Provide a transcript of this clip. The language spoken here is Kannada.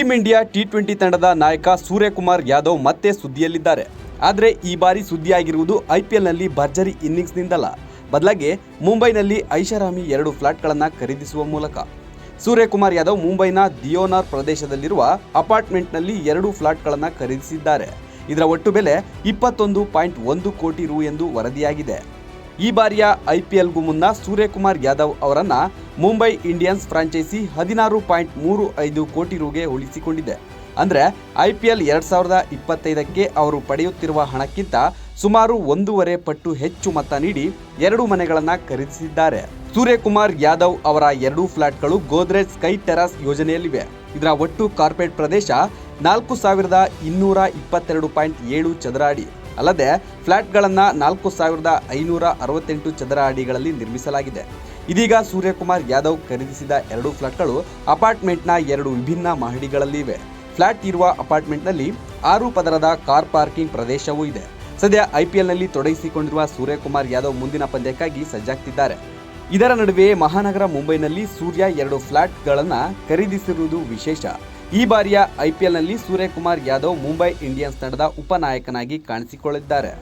ಟೀಂ ಇಂಡಿಯಾ ಟಿ20 ತಂಡದ ನಾಯಕ ಸೂರ್ಯಕುಮಾರ್ ಯಾದವ್ ಮತ್ತೆ ಸುದ್ದಿಯಲ್ಲಿದ್ದಾರೆ. ಆದರೆ ಈ ಬಾರಿ ಸುದ್ದಿಯಾಗಿರುವುದು ಐಪಿಎಲ್ನಲ್ಲಿ ಭರ್ಜರಿ ಇನ್ನಿಂಗ್ಸ್ನಿಂದಲ್ಲ, ಬದಲಾಗಿ ಮುಂಬೈನಲ್ಲಿ ಐಷಾರಾಮಿ 2 ಫ್ಲಾಟ್ಗಳನ್ನು ಖರೀದಿಸುವ ಮೂಲಕ. ಸೂರ್ಯಕುಮಾರ್ ಯಾದವ್ ಮುಂಬೈನ ದಿಯೋನಾರ್ ಪ್ರದೇಶದಲ್ಲಿರುವ ಅಪಾರ್ಟ್ಮೆಂಟ್ನಲ್ಲಿ 2 ಫ್ಲಾಟ್ಗಳನ್ನು ಖರೀದಿಸಿದ್ದಾರೆ. ಇದರ ಒಟ್ಟು ಬೆಲೆ 21.1 ಕೋಟಿ ರು ಎಂದು ವರದಿಯಾಗಿದೆ. ಈ ಬಾರಿಯ ಐಪಿಎಲ್ಗೂ ಮುನ್ನ ಸೂರ್ಯಕುಮಾರ್ ಯಾದವ್ ಅವರನ್ನ ಮುಂಬೈ ಇಂಡಿಯನ್ಸ್ ಫ್ರಾಂಚೈಸಿ 16.35 ಕೋಟಿ ರುಗೆ ಉಳಿಸಿಕೊಂಡಿದೆ. ಅಂದರೆ ಐಪಿಎಲ್ 2025ಕ್ಕೆ ಅವರು ಪಡೆಯುತ್ತಿರುವ ಹಣಕ್ಕಿಂತ ಸುಮಾರು 1.5 ಪಟ್ಟು ಹೆಚ್ಚು ಮೊತ್ತ ನೀಡಿ 2 ಮನೆಗಳನ್ನು ಖರೀದಿಸಿದ್ದಾರೆ. ಸೂರ್ಯಕುಮಾರ್ ಯಾದವ್ ಅವರ 2 ಫ್ಲಾಟ್ಗಳು ಗೋದ್ರೇಜ್ ಸ್ಕೈ ಟೆರಾಸ್ ಯೋಜನೆಯಲ್ಲಿವೆ. ಇದರ ಒಟ್ಟು ಕಾರ್ಪೊರೇಟ್ ಪ್ರದೇಶ 4222.7 ಚದರ ಅಡಿ. ಅಲ್ಲದೆ ಫ್ಲಾಟ್ಗಳನ್ನು 4568 ಚದರ ಅಡಿಗಳಲ್ಲಿ ನಿರ್ಮಿಸಲಾಗಿದೆ. ಇದೀಗ ಸೂರ್ಯಕುಮಾರ್ ಯಾದವ್ ಖರೀದಿಸಿದ 2 ಫ್ಲಾಟ್ಗಳು ಅಪಾರ್ಟ್ಮೆಂಟ್ನ 2 ವಿಭಿನ್ನ ಮಹಡಿಗಳಲ್ಲಿವೆ. ಫ್ಲಾಟ್ ಇರುವ ಅಪಾರ್ಟ್ಮೆಂಟ್ನಲ್ಲಿ 6 ಪದರದ ಕಾರ್ ಪಾರ್ಕಿಂಗ್ ಪ್ರದೇಶವೂ ಇದೆ. ಸದ್ಯ ಐಪಿಎಲ್ನಲ್ಲಿ ತೊಡಗಿಸಿಕೊಂಡಿರುವ ಸೂರ್ಯಕುಮಾರ್ ಯಾದವ್ ಮುಂದಿನ ಪಂದ್ಯಕ್ಕಾಗಿ ಸಜ್ಜಾಗ್ತಿದ್ದಾರೆ. ಇದರ ನಡುವೆ ಮಹಾನಗರ ಮುಂಬೈನಲ್ಲಿ ಸೂರ್ಯ 2 ಫ್ಲಾಟ್ಗಳನ್ನು ಖರೀದಿಸಿರುವುದು ವಿಶೇಷ. ಈ ಬಾರಿಯ ಐಪಿಎಲ್ನಲ್ಲಿ ಸೂರ್ಯಕುಮಾರ್ ಯಾದವ್ ಮುಂಬೈ ಇಂಡಿಯನ್ಸ್ ತಂಡದ ಉಪನಾಯಕನಾಗಿ ಕಾಣಿಸಿಕೊಳ್ಳಿದ್ದಾರೆ.